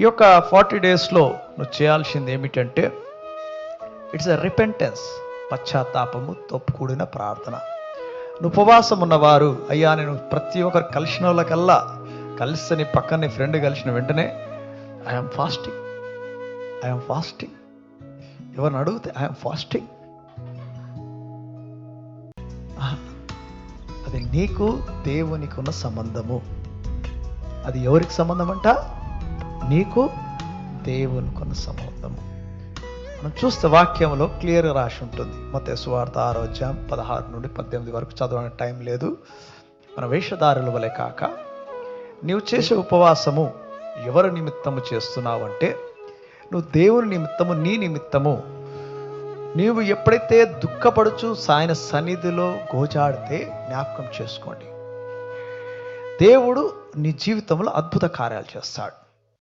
ఈ యొక్క 40 డేస్లో నువ్వు చేయాల్సింది ఏమిటంటే, ఇట్స్ ఎ రిపెంటెన్స్, పశ్చాత్తాపముతో కూడిన ప్రార్థన. నువ్వు ఉపవాసం ఉన్నవారు, అయ్యా నేను ప్రతి ఒక్కరు కలిసిన వాళ్ళకల్లా కలిసి నీ పక్కన నీ ఫ్రెండ్ కలిసిన వెంటనే ఐఎమ్ ఫాస్టింగ్, ఎవరిని అడిగితే ఐఎమ్ ఫాస్టింగ్. అది నీకు దేవునికి ఉన్న సంబంధము. అది ఎవరికి సంబంధం అంట? నీకు దేవునికి ఉన్న సంబంధము. మనం చూస్తే వాక్యంలో క్లియర్గా రాసి ఉంటుంది. మత్తయి సువార్త 6వ అధ్యాయం 16 నుండి 18 వరకు చదవడానికి టైం లేదు. మన వేషధారుల వలె కాక నీవు చేసే ఉపవాసము ఎవరి నిమిత్తము చేస్తున్నావు అంటే, నువ్వు దేవుని నిమిత్తము, నీ నిమిత్తము నీవు ఎప్పుడైతే దుఃఖపడుచు ఆయన సన్నిధిలో గోజాడితే జ్ఞాపకం చేసుకోండి, దేవుడు నీ జీవితంలో అద్భుత కార్యాలు చేస్తాడు.